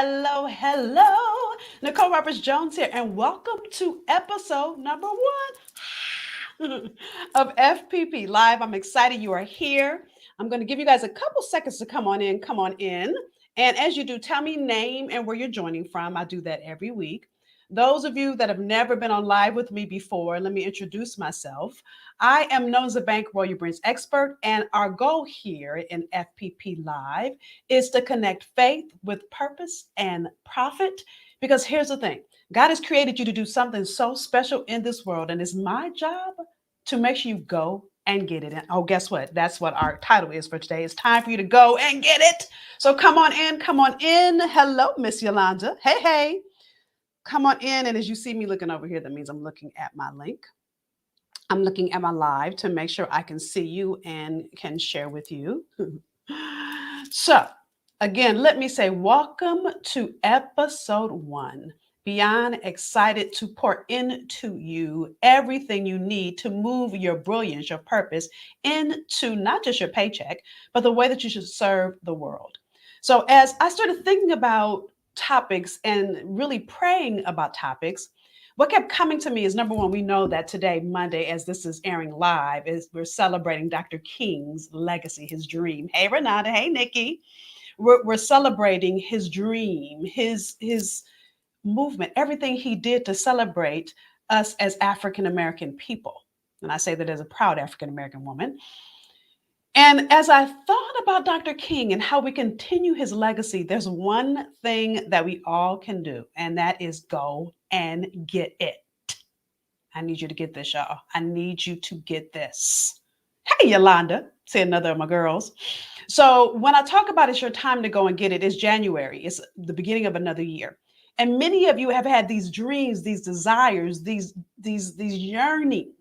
hello, hello. Nicole Roberts Jones here, and welcome to episode number one of FPP Live. I'm excited you are here. I'm going to give you guys a couple seconds to come on in. Come on in. And as you do, tell me name and where you're joining from. I do that every week. Those of you that have never been on live with me before, let me introduce myself. I am known as a bankroll your brains expert, and our goal here in FPP Live is to connect faith with purpose and profit. Because here's the thing, God has created you to do something so special in this world, and it's my job to make sure you go and get it. And oh, guess what? That's what our title is for today. It's time for you to go and get it. So come on in, come on in. Hello, Miss Yolanda. Hey, hey. Come on in. And as you see me looking over here, that means I'm looking at my link. I'm looking at my live to make sure I can see you and can share with you. So, again, let me say welcome to episode one. Beyond excited to pour into you everything you need to move your brilliance, your purpose into not just your paycheck, but the way that you should serve the world. So, as I started thinking about topics and really praying about topics, what kept coming to me is number one, we know that today, Monday, as this is airing live, is we're celebrating Dr. King's legacy, his dream. Hey, Renata. Hey, Nikki. We're celebrating his dream, his movement, everything he did to celebrate us as African American people. And I say that as a proud African American woman. And as I thought about Dr. King and how we continue his legacy, there's one thing that we all can do, and that is go and get it. I need you to get this, y'all. I need you to get this. Hey, Yolanda, say another of my girls. So when I talk about it's your time to go and get it, it's January. It's the beginning of another year. And many of you have had these dreams, these desires, these yearning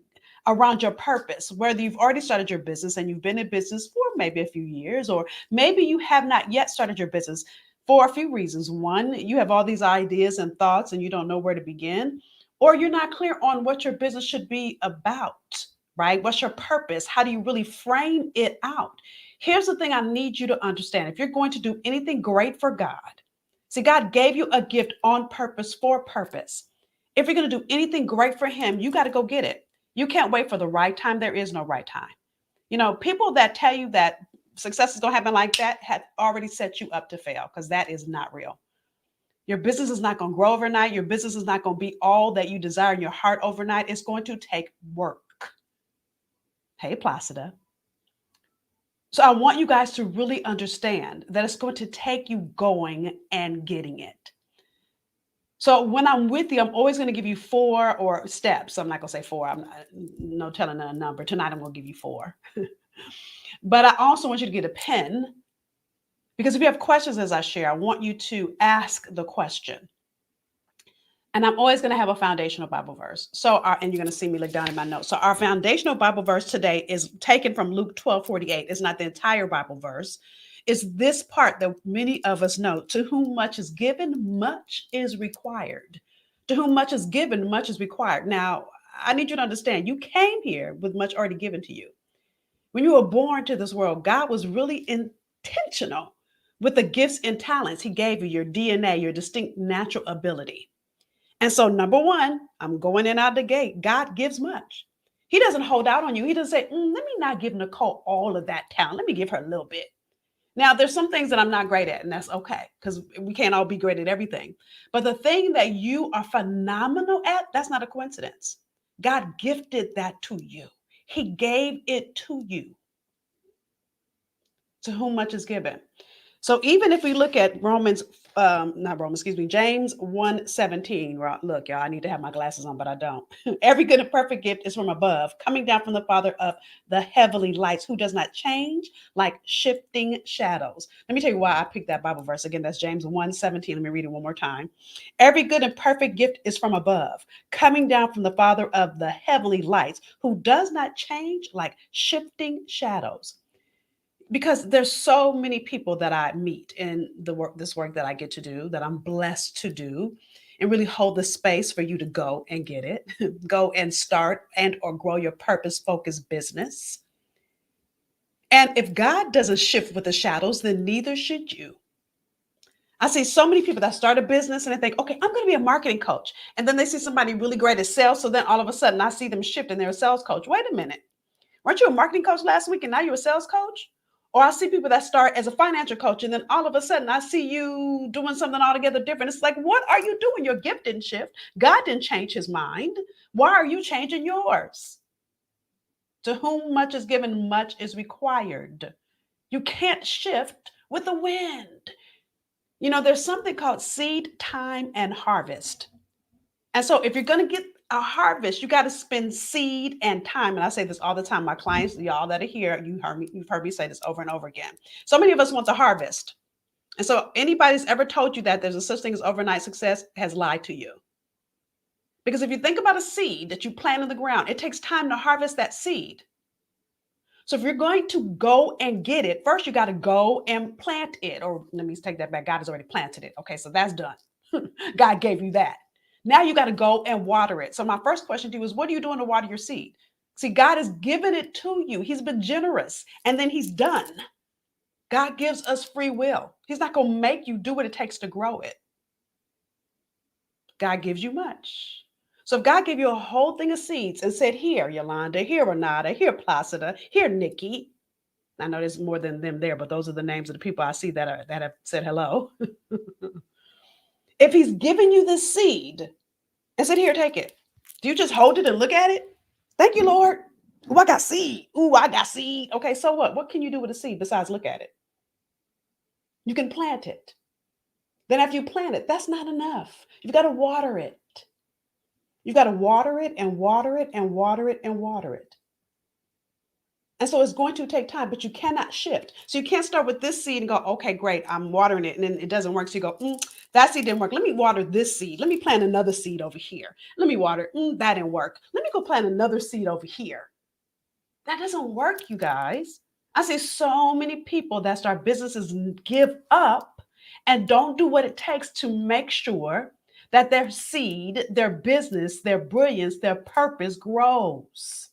around your purpose, whether you've already started your business and you've been in business for maybe a few years, or maybe you have not yet started your business for a few reasons. One, you have all these ideas and thoughts and you don't know where to begin, or you're not clear on what your business should be about, right? What's your purpose? How do you really frame it out? Here's the thing I need you to understand. If you're going to do anything great for God, see, God gave you a gift on purpose for purpose. If you're going to do anything great for Him, you got to go get it. You can't wait for the right time. There is no right time. You know, people that tell you that success is going to happen like that have already set you up to fail, because that is not real. Your business is not going to grow overnight. Your business is not going to be all that you desire in your heart overnight. It's going to take work. Hey, Placida. So I want you guys to really understand that it's going to take you going and getting it. So when I'm with you, I'm always going to give you four or steps. I'm not going to say four. I'm not, no telling a number. Tonight I'm going to give you four. But I also want you to get a pen, because if you have questions as I share, I want you to ask the question. And I'm always going to have a foundational Bible verse. And you're going to see me look down in my notes. So our foundational Bible verse today is taken from Luke 12:48. It's not the entire Bible verse. It's this part that many of us know. To whom much is given, much is required. To whom much is given, much is required. Now, I need you to understand, you came here with much already given to you. When you were born to this world, God was really intentional with the gifts and talents He gave you, your DNA, your distinct natural ability. And so, number one, I'm going in out the gate. God gives much. He doesn't hold out on you. He doesn't say, let me not give Nicole all of that talent. Let me give her a little bit. Now, there's some things that I'm not great at, and that's okay, because we can't all be great at everything. But the thing that you are phenomenal at, that's not a coincidence. God gifted that to you. He gave it to you. To whom much is given. So even if we look at James 1:17, look, y'all, I need to have my glasses on, but I don't. Every good and perfect gift is from above, coming down from the Father of the heavenly lights, who does not change like shifting shadows. Let me tell you why I picked that Bible verse. Again, that's James 1:17. Let me read it one more time. Every good and perfect gift is from above, coming down from the Father of the heavenly lights, who does not change like shifting shadows. Because there's so many people that I meet in this work that I get to do, that I'm blessed to do, and really hold the space for you to go and get it, go and start and or grow your purpose focused business. And if God doesn't shift with the shadows, then neither should you. I see so many people that start a business and they think, okay, I'm going to be a marketing coach. And then they see somebody really great at sales. So then all of a sudden I see them shift and they're a sales coach. Wait a minute. Weren't you a marketing coach last week and now you're a sales coach? Or I see people that start as a financial coach and then all of a sudden I see you doing something altogether different. It's like, what are you doing? Your gift didn't shift. God didn't change his mind. Why are you changing yours? To whom much is given, much is required. You can't shift with the wind. There's something called seed, time, and harvest. And so if you're going to get a harvest, you got to spend seed and time. And I say this all the time. My clients, y'all that are here, you've heard me say this over and over again. So many of us want to harvest. And so anybody's ever told you that there's a such thing as overnight success has lied to you. Because if you think about a seed that you plant in the ground, it takes time to harvest that seed. So if you're going to go and get it, first you got to go and plant it. Or let me take that back. God has already planted it. Okay, so that's done. God gave you that. Now you got to go and water it. So my first question to you is, what are you doing to water your seed? See, God has given it to you. He's been generous, and then he's done. God gives us free will. He's not going to make you do what it takes to grow it. God gives you much. So if God gave you a whole thing of seeds and said, here, Yolanda, here, Renata, here, Placida, here, Nikki. I know there's more than them there, but those are the names of the people I see that have said hello. If he's giving you this seed and said, here, take it. Do you just hold it and look at it? Thank you, Lord. Ooh, I got seed. Ooh, I got seed. Okay, so what? What can you do with a seed besides look at it? You can plant it. Then after you plant it, that's not enough. You've got to water it. You've got to water it and water it and water it and water it. And so it's going to take time, but you cannot shift. So you can't start with this seed and go, okay, great, I'm watering it. And then it doesn't work. So you go, that seed didn't work. Let me water this seed. Let me plant another seed over here. Let me water. That didn't work. Let me go plant another seed over here. That doesn't work, you guys. I see so many people that start businesses give up and don't do what it takes to make sure that their seed, their business, their brilliance, their purpose grows.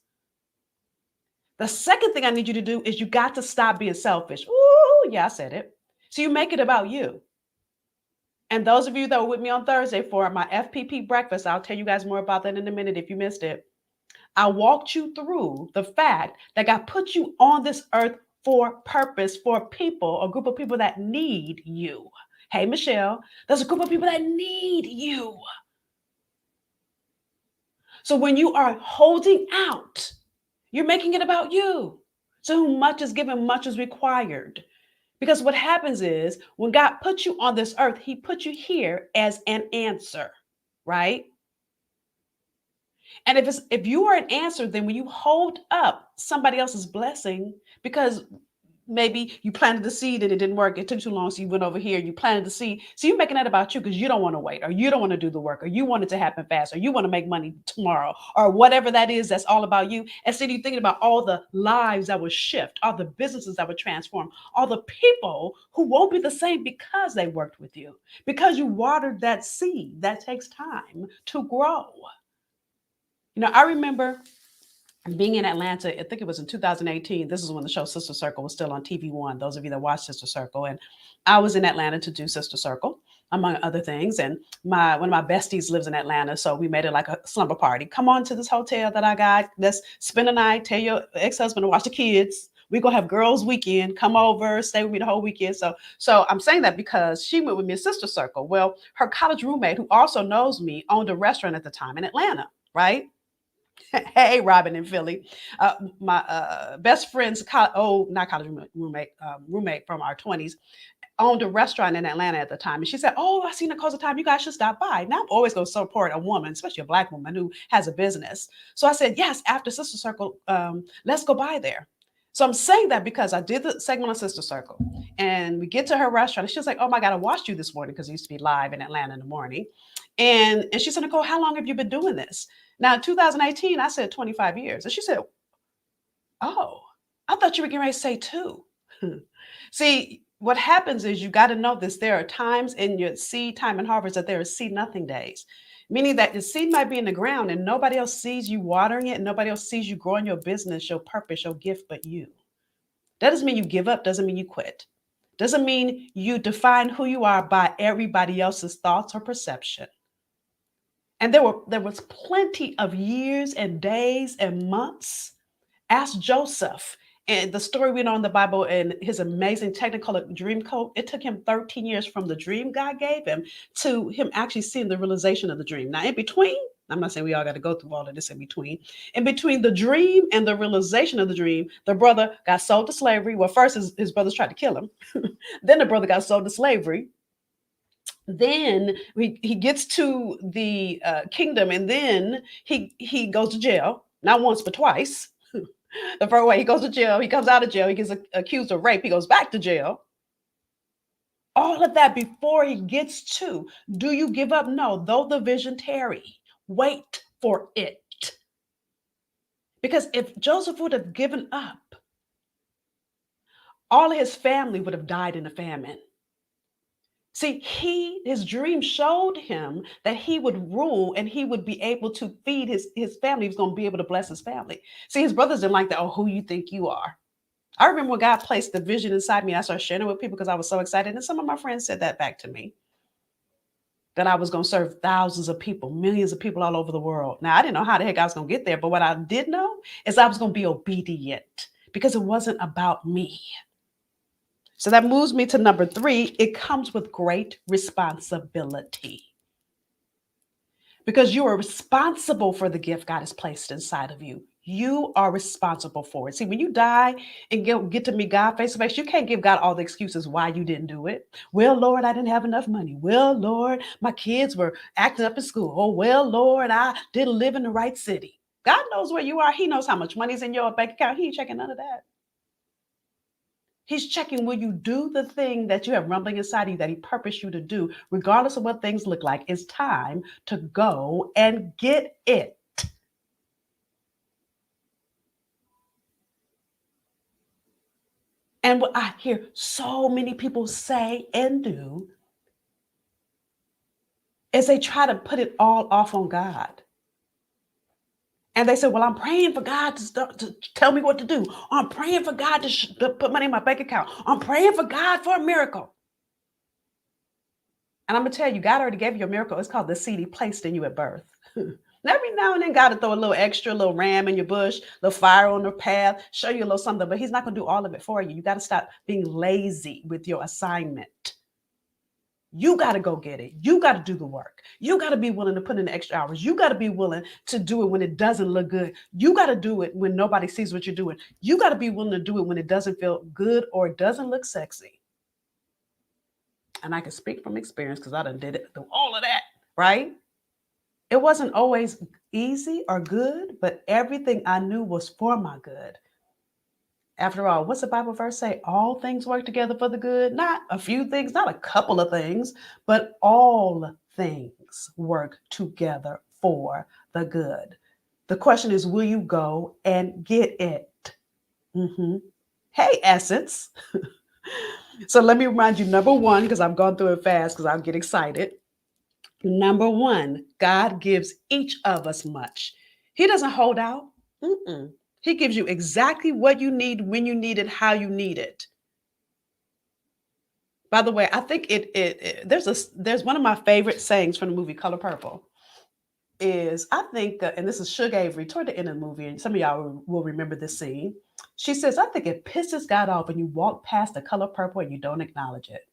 The second thing I need you to do is you got to stop being selfish. Ooh, yeah, I said it. So you make it about you. And those of you that were with me on Thursday for my FPP breakfast, I'll tell you guys more about that in a minute if you missed it. I walked you through the fact that God put you on this earth for purpose, for people, a group of people that need you. Hey, Michelle, there's a group of people that need you. So when you are holding out, you're making it about you. So whom much is given, much is required. Because what happens is when God puts you on this earth, he put you here as an answer, right? And if you are an answer, then when you hold up somebody else's blessing, because maybe you planted the seed and it didn't work, it took too long, so you went over here, you planted the seed. So you're making that about you because you don't want to wait, or you don't want to do the work, or you want it to happen fast, or you want to make money tomorrow, or whatever that is that's all about you. Instead, you're thinking about all the lives that would shift, all the businesses that would transform, all the people who won't be the same because they worked with you, because you watered that seed that takes time to grow. I remember being in Atlanta, I think it was in 2018. This is when the show Sister Circle was still on TV1, those of you that watch Sister Circle. And I was in Atlanta to do Sister Circle, among other things. And one of my besties lives in Atlanta, so we made it like a slumber party. Come on to this hotel that I got. Let's spend the night. Tell your ex-husband to watch the kids. We're going to have girls' weekend. Come over, stay with me the whole weekend. So I'm saying that because she went with me in Sister Circle. Well, her college roommate, who also knows me, owned a restaurant at the time in Atlanta, right? Hey, Robin in Philly. My best friend's not college roommate from our 20s, owned a restaurant in Atlanta at the time. And she said, oh, I see Nicole's time. You guys should stop by. Now I'm always going to support a woman, especially a Black woman who has a business. So I said, yes, after Sister Circle, let's go by there. So I'm saying that because I did the segment on Sister Circle and we get to her restaurant and she's like, oh my God, I watched you this morning because it used to be live in Atlanta in the morning. And she said, Nicole, how long have you been doing this? Now, in 2018, I said 25 years. And she said, oh, I thought you were getting ready to say 2. See, what happens is you got to know this. There are times in your seed time and harvest that there are seed nothing days, meaning that the seed might be in the ground and nobody else sees you watering it. And nobody else sees you growing your business, your purpose, your gift, but you. That doesn't mean you give up. Doesn't mean you quit. Doesn't mean you define who you are by everybody else's thoughts or perception. And there was plenty of years and days and months. Ask Joseph and the story we know in the Bible and his amazing technicolor dream coat. It took him 13 years from the dream God gave him to him actually seeing the realization of the dream. Now, in between, I'm not saying we all got to go through all of this in between. In between the dream and the realization of the dream, the brother got sold to slavery. Well, first his brothers tried to kill him. Then the brother got sold to slavery. Then he gets to the kingdom, and then he goes to jail, not once but twice. The first way he goes to jail, he comes out of jail, he gets accused of rape, he goes back to jail. All of that before he gets to, do you give up? No, though the vision tarry, wait for it. Because if Joseph would have given up, all of his family would have died in a famine. See, his dream showed him that he would rule and he would be able to feed his family. He was going to be able to bless his family. See, his brothers didn't like that. Oh, who you think you are? I remember when God placed the vision inside me, I started sharing it with people because I was so excited. And some of my friends said that back to me, that I was going to serve thousands of people, millions of people all over the world. Now, I didn't know how the heck I was going to get there, but what I did know is I was going to be obedient because it wasn't about me. So that moves me to number 3. It comes with great responsibility because you are responsible for the gift God has placed inside of you. You are responsible for it. See, when you die and get to meet God face to face, you can't give God all the excuses why you didn't do it. Well, Lord, I didn't have enough money. Well, Lord, my kids were acting up in school. Oh, well, Lord, I didn't live in the right city. God knows where you are. He knows how much money's in your bank account. He ain't checking none of that. He's checking, will you do the thing that you have rumbling inside you that he purposed you to do, regardless of what things look like. It's time to go and get it. And what I hear so many people say and do is they try to put it all off on God. And they say, well, I'm praying for God to tell me what to do. I'm praying for God to put money in my bank account. I'm praying for God for a miracle. And I'm going to tell you, God already gave you a miracle. It's called the seed he placed in you at birth. Every now and then, God will throw a little extra, little ram in your bush, little fire on the path, show you a little something, but he's not going to do all of it for you. You got to stop being lazy with your assignment. You got to go get it. You got to do the work. You got to be willing to put in the extra hours. You got to be willing to do it when it doesn't look good. You got to do it when nobody sees what you're doing. You got to be willing to do it when it doesn't feel good or it doesn't look sexy. And I can speak from experience because I done did it through all of that, right? It wasn't always easy or good, but everything I knew was for my good. After all, what's the Bible verse say? All things work together for the good. Not a few things, not a couple of things, but all things work together for the good. The question is, will you go and get it? Mm-hmm. Hey, Essence. So let me remind you, number 1, because I've gone through it fast because I'll get excited. Number 1, God gives each of us much. He doesn't hold out. Mm-mm. He gives you exactly what you need, when you need it, how you need it. By the way, I think there's one of my favorite sayings from the movie Color Purple. Is I think, and this is Suge Avery toward the end of the movie, and some of y'all will remember this scene. She says, I think it pisses God off when you walk past the color purple and you don't acknowledge it.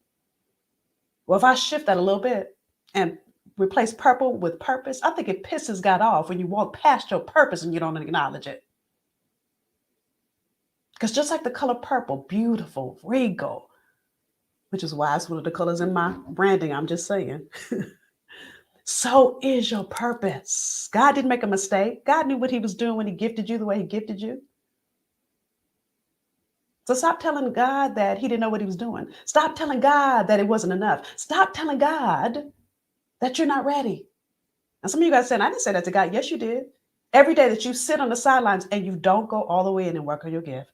Well, if I shift that a little bit and replace purple with purpose, I think it pisses God off when you walk past your purpose and you don't acknowledge it. Because just like the color purple, beautiful, regal, which is why it's one of the colors in my branding, I'm just saying. So is your purpose. God didn't make a mistake. God knew what he was doing when he gifted you the way he gifted you. So stop telling God that he didn't know what he was doing. Stop telling God that it wasn't enough. Stop telling God that you're not ready. And some of you guys said, I didn't say that to God. Yes, you did. Every day that you sit on the sidelines and you don't go all the way in and work on your gift.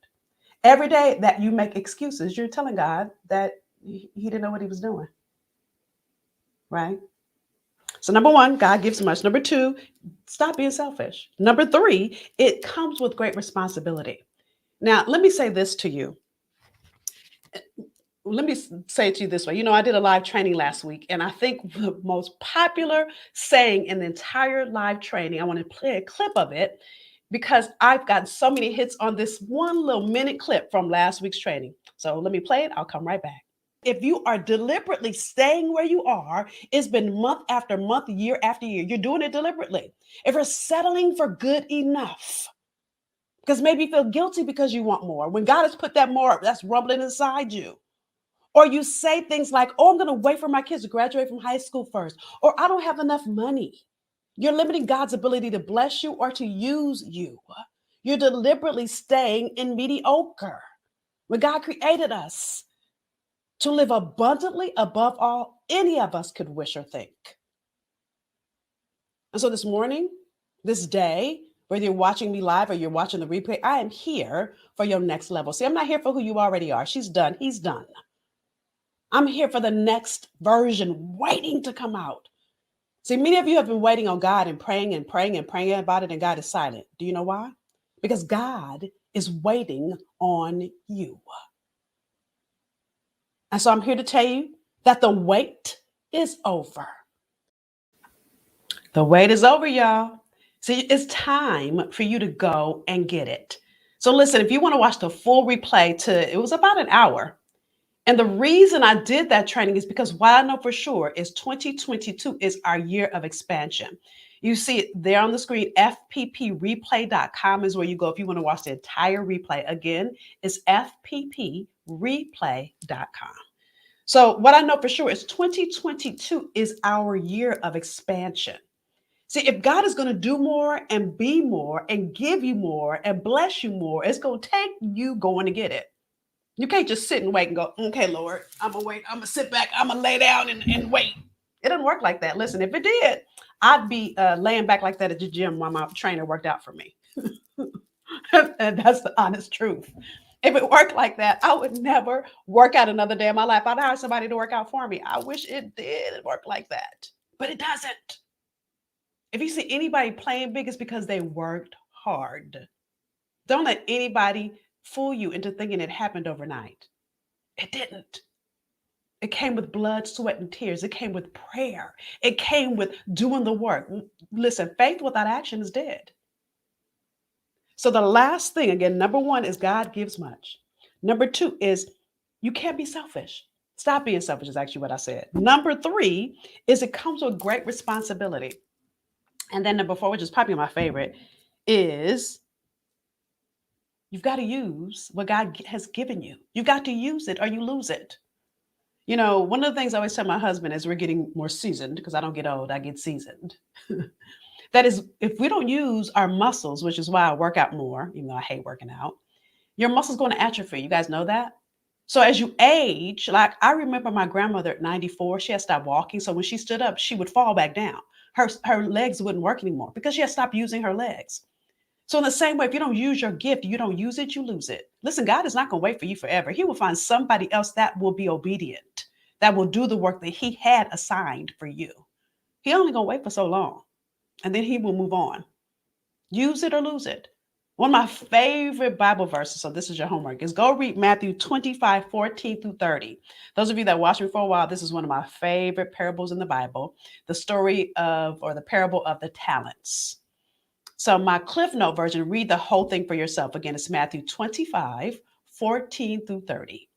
Every day that you make excuses, you're telling God that he didn't know what he was doing. Right? So number 1, God gives much. Number 2, stop being selfish. Number 3, it comes with great responsibility. Now, let me say this to you. let me say it to you this way. I did a live training last week, and I think the most popular saying in the entire live training, I want to play a clip of it because I've gotten so many hits on this one little minute clip from last week's training. So let me play it. I'll come right back. If you are deliberately staying where you are, it's been month after month, year after year, you're doing it deliberately. If you're settling for good enough, because maybe you feel guilty because you want more, when God has put that more, that's rumbling inside you. Or you say things like, oh, I'm going to wait for my kids to graduate from high school first, or I don't have enough money. You're limiting God's ability to bless you or to use you. You're deliberately staying in mediocre when God created us to live abundantly above all any of us could wish or think. And so this morning, this day, whether you're watching me live or you're watching the replay, I am here for your next level. See, I'm not here for who you already are. She's done. He's done. I'm here for the next version waiting to come out. See, many of you have been waiting on God and praying and praying and praying about it, and God is silent. Do you know why? Because God is waiting on you. And so I'm here to tell you that the wait is over. The wait is over, y'all. See, it's time for you to go and get it. So listen, if you want to watch the full replay it was about an hour. And the reason I did that training is because what I know for sure is 2022 is our year of expansion. You see it there on the screen. FPPReplay.com is where you go if you want to watch the entire replay. Again, it's FPPReplay.com. So what I know for sure is 2022 is our year of expansion. See, if God is going to do more and be more and give you more and bless you more, it's going to take you going to get it. You can't just sit and wait and go, okay, Lord, I'm going to wait. I'm going to sit back. I'm going to lay down and wait. It doesn't work like that. Listen, if it did, I'd be laying back like that at the gym while my trainer worked out for me. And that's the honest truth. If it worked like that, I would never work out another day in my life. I'd hire somebody to work out for me. I wish it did work like that, but it doesn't. If you see anybody playing big, it's because they worked hard. Don't let anybody fool you into thinking it happened overnight. It didn't. It came with blood, sweat, and tears. It came with prayer. It came with doing the work. Listen, faith without action is dead. So the last thing, again, number one is God gives much. Number two is you can't be selfish. Stop being selfish is actually what I said. Number three is it comes with great responsibility. And then number four, which is probably my favorite, is you've got to use what God has given you. You've got to use it or you lose it. One of the things I always tell my husband as we're getting more seasoned, because I don't get old, I get seasoned. That is, if we don't use our muscles, which is why I work out more, even though I hate working out, your muscles going to atrophy. You guys know that? So as you age, like I remember my grandmother at 94, she had stopped walking. So when she stood up, she would fall back down. Her legs wouldn't work anymore because she had stopped using her legs. So in the same way, if you don't use your gift, you don't use it, you lose it. Listen, God is not going to wait for you forever. He will find somebody else that will be obedient, that will do the work that he had assigned for you. He only going to wait for so long, and then he will move on. Use it or lose it. One of my favorite Bible verses, so this is your homework, is go read Matthew 25:14-30. Those of you that watched me for a while, this is one of my favorite parables in the Bible, the story of, or the parable of the talents. So my Cliff Note version, read the whole thing for yourself. Again, it's Matthew 25:14-30.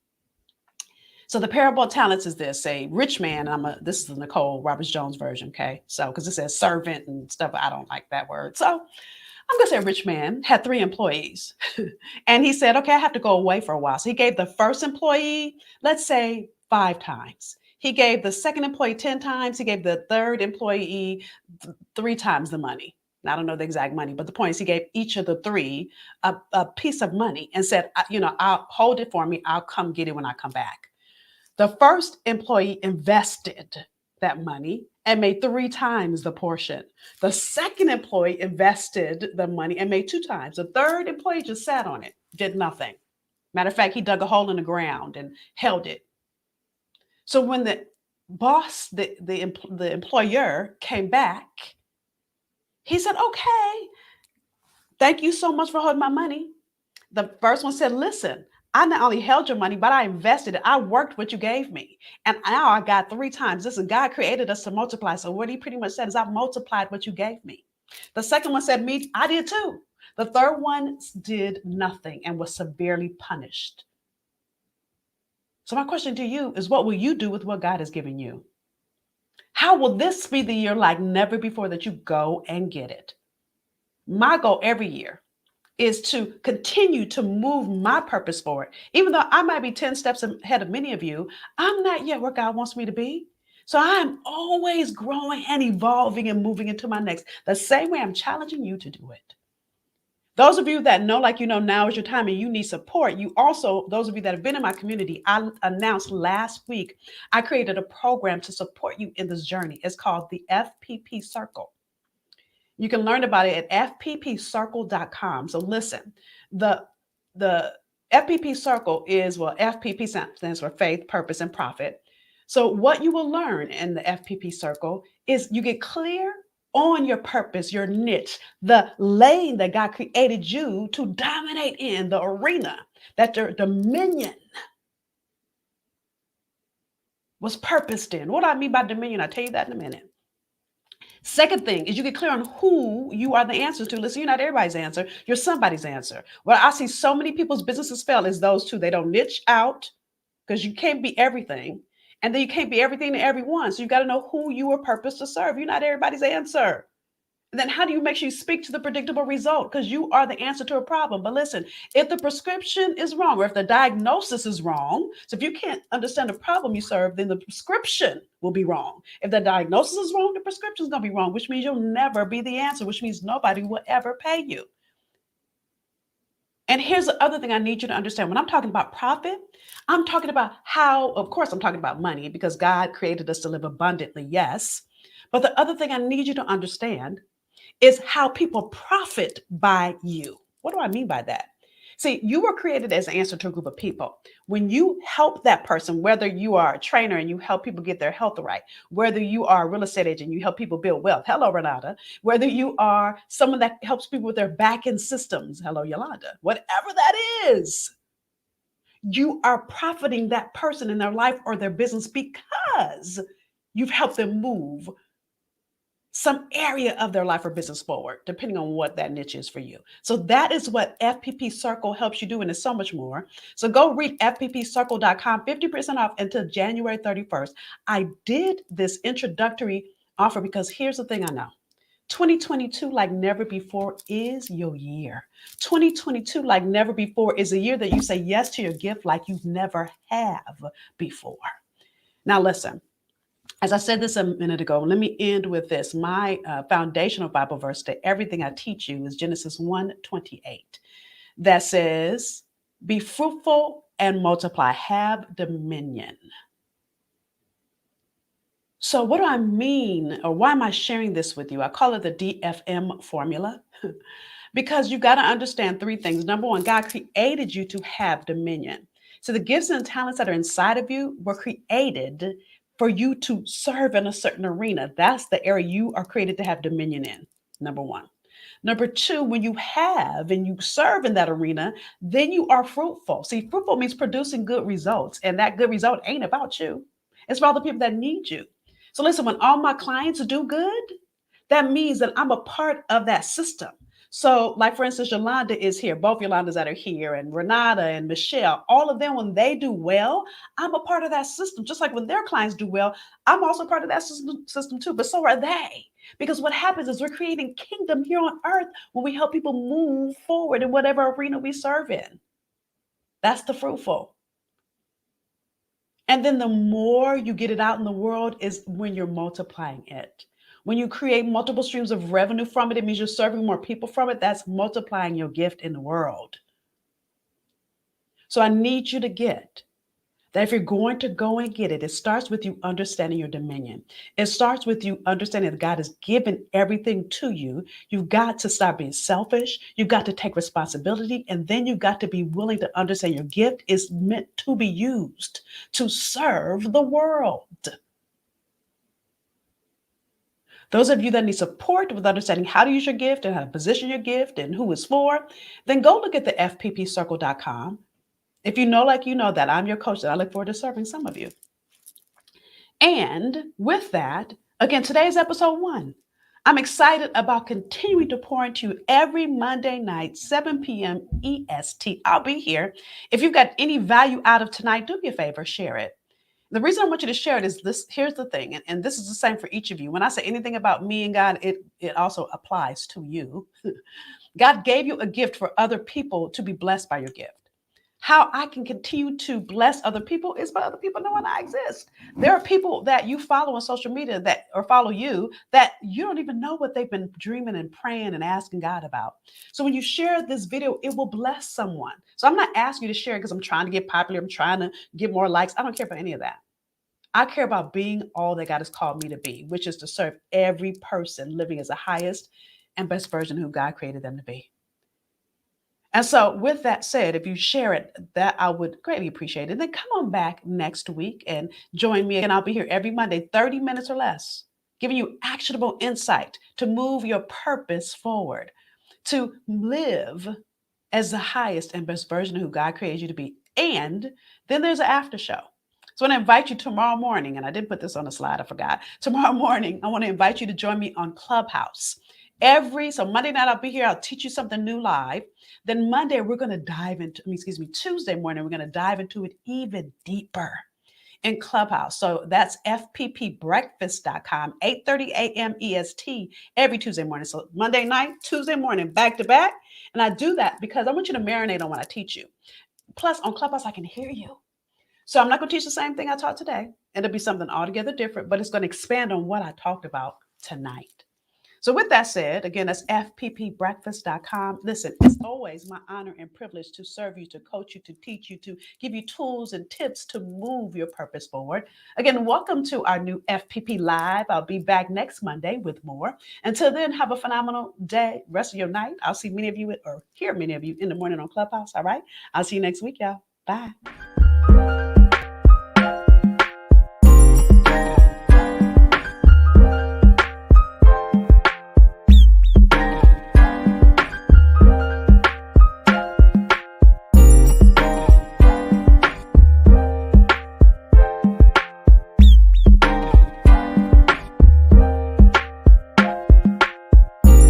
So the parable of talents is this: a rich man, this is the Nicole Roberts Jones version, okay? So, because it says servant and stuff, I don't like that word. So I'm going to say a rich man had 3 employees. And he said, okay, I have to go away for a while. So he gave the first employee, let's say 5 times. He gave the second employee 10 times. He gave the third employee 3 times the money. I don't know the exact money, but the point is he gave each of the 3 a piece of money and said, I'll hold it for me. I'll come get it when I come back. The first employee invested that money and made 3 times the portion. The second employee invested the money and made 2 times. The third employee just sat on it, did nothing. Matter of fact, he dug a hole in the ground and held it. So when the boss, the employer came back, he said, okay, thank you so much for holding my money. The first one said, listen, I not only held your money, but I invested it. I worked what you gave me. And now I got 3 times. Listen, God created us to multiply. So what he pretty much said is I multiplied what you gave me. The second one said, me, I did too. The third one did nothing and was severely punished. So my question to you is, what will you do with what God has given you? How will this be the year like never before that you go and get it? My goal every year is to continue to move my purpose forward. Even though I might be 10 steps ahead of many of you, I'm not yet where God wants me to be. So I'm always growing and evolving and moving into my next. The same way I'm challenging you to do it. Those of you that know, like, now is your time and you need support. You also, those of you that have been in my community, I announced last week, I created a program to support you in this journey. It's called the FPP Circle. You can learn about it at fppcircle.com. So listen, the the FPP Circle is, well, FPP stands for faith, purpose, and profit. So what you will learn in the FPP Circle is you get clear on your purpose, your niche, the lane that God created you to dominate in, the arena that your dominion was purposed in. What do I mean by dominion? I'll tell you that in a minute. Second thing is you get clear on who you are the answer to. Listen, you're not everybody's answer. You're somebody's answer. Well, I see so many people's businesses fail is those two. They don't niche out because you can't be everything. And then you can't be everything to everyone. So you got to know who you were purposed to serve. You're not everybody's answer. And then how do you make sure you speak to the predictable result? Because you are the answer to a problem. But listen, if the prescription is wrong or if the diagnosis is wrong, so if you can't understand the problem you serve, then the prescription will be wrong. If the diagnosis is wrong, the prescription is going to be wrong, which means you'll never be the answer, which means nobody will ever pay you. And here's the other thing I need you to understand. When I'm talking about profit, I'm talking about how, of course, I'm talking about money because God created us to live abundantly, yes. But the other thing I need you to understand is how people profit by you. What do I mean by that? See, you were created as an answer to a group of people. When you help that person, whether you are a trainer and you help people get their health right, whether you are a real estate agent, you help people build wealth. Hello, Renata. Whether you are someone that helps people with their back end systems. Hello, Yolanda. Whatever that is, you are profiting that person in their life or their business because you've helped them move some area of their life or business forward, depending on what that niche is for you. So that is what FPP Circle helps you do, and it's so much more. So go read fppcircle.com, 50% off until January 31st. I did this introductory offer because here's the thing I know. 2022, like never before, is your year. 2022, like never before, is a year that you say yes to your gift like you never have before. Now, listen. As I said this a minute ago, let me end with this. My foundational Bible verse to everything I teach you is Genesis 1:28, that says, be fruitful and multiply, have dominion. So what do I mean, or why am I sharing this with you? I call it the DFM formula. Because you've got to understand 3 things. Number one, God created you to have dominion. So the gifts and talents that are inside of you were created for you to serve in a certain arena. That's the area you are created to have dominion in. Number one. Number two, when you have and you serve in that arena, then you are fruitful. See, fruitful means producing good results. And that good result ain't about you. It's for all the people that need you. So listen, when all my clients do good, that means that I'm a part of that system. So, like for instance, Yolanda is here, both Yolandas that are here, and Renata and Michelle, all of them, when they do well, I'm a part of that system. Just like when their clients do well, I'm also part of that system too, but so are they. Because what happens is we're creating kingdom here on earth when we help people move forward in whatever arena we serve in. That's the fruitful. And then the more you get it out in the world is when you're multiplying it. When you create multiple streams of revenue from it, it means you're serving more people from it. That's multiplying your gift in the world. So I need you to get that if you're going to go and get it, it starts with you understanding your dominion. It starts with you understanding that God has given everything to you. You've got to stop being selfish. You've got to take responsibility. And then you've got to be willing to understand your gift is meant to be used to serve the world. Those of you that need support with understanding how to use your gift and how to position your gift and who it's for, then go look at the fppcircle.com. If you know, like you know that I'm your coach, and I look forward to serving some of you. And with that, again, today's episode 1. I'm excited about continuing to pour into you every Monday night, 7 p.m. EST. I'll be here. If you've got any value out of tonight, do me a favor, share it. The reason I want you to share it is this. Here's the thing, and this is the same for each of you. When I say anything about me and God, it also applies to you. God gave you a gift for other people to be blessed by your gift. How I can continue to bless other people is by other people knowing I exist. There are people that you follow on social media that or follow you that you don't even know what they've been dreaming and praying and asking God about. So when you share this video, it will bless someone. So I'm not asking you to share because I'm trying to get popular. I'm trying to get more likes. I don't care about any of that. I care about being all that God has called me to be, which is to serve every person living as the highest and best version of who God created them to be. And so, with that said, if you share it, that I would greatly appreciate it. Then come on back next week and join me. And I'll be here every Monday, 30 minutes or less, giving you actionable insight to move your purpose forward, to live as the highest and best version of who God created you to be. And then there's an after show. So I want to invite you tomorrow morning, and I did put this on the slide, I forgot. Tomorrow morning, I want to invite you to join me on Clubhouse. So Monday night I'll be here. I'll teach you something new live. Then Monday we're going to dive into, Tuesday morning we're going to dive into it even deeper in Clubhouse. So that's FPPBreakfast.com, 8:30 a.m. EST every Tuesday morning. So Monday night, Tuesday morning, back to back. And I do that because I want you to marinate on what I teach you. Plus on Clubhouse, I can hear you. So I'm not going to teach the same thing I taught today. It'll be something altogether different, but it's going to expand on what I talked about tonight. So with that said, again, that's FPPBreakfast.com. Listen, it's always my honor and privilege to serve you, to coach you, to teach you, to give you tools and tips to move your purpose forward. Again, welcome to our new FPP Live. I'll be back next Monday with more. Until then, have a phenomenal day, rest of your night. I'll see many of you or hear many of you in the morning on Clubhouse. All right. I'll see you next week, y'all. Bye.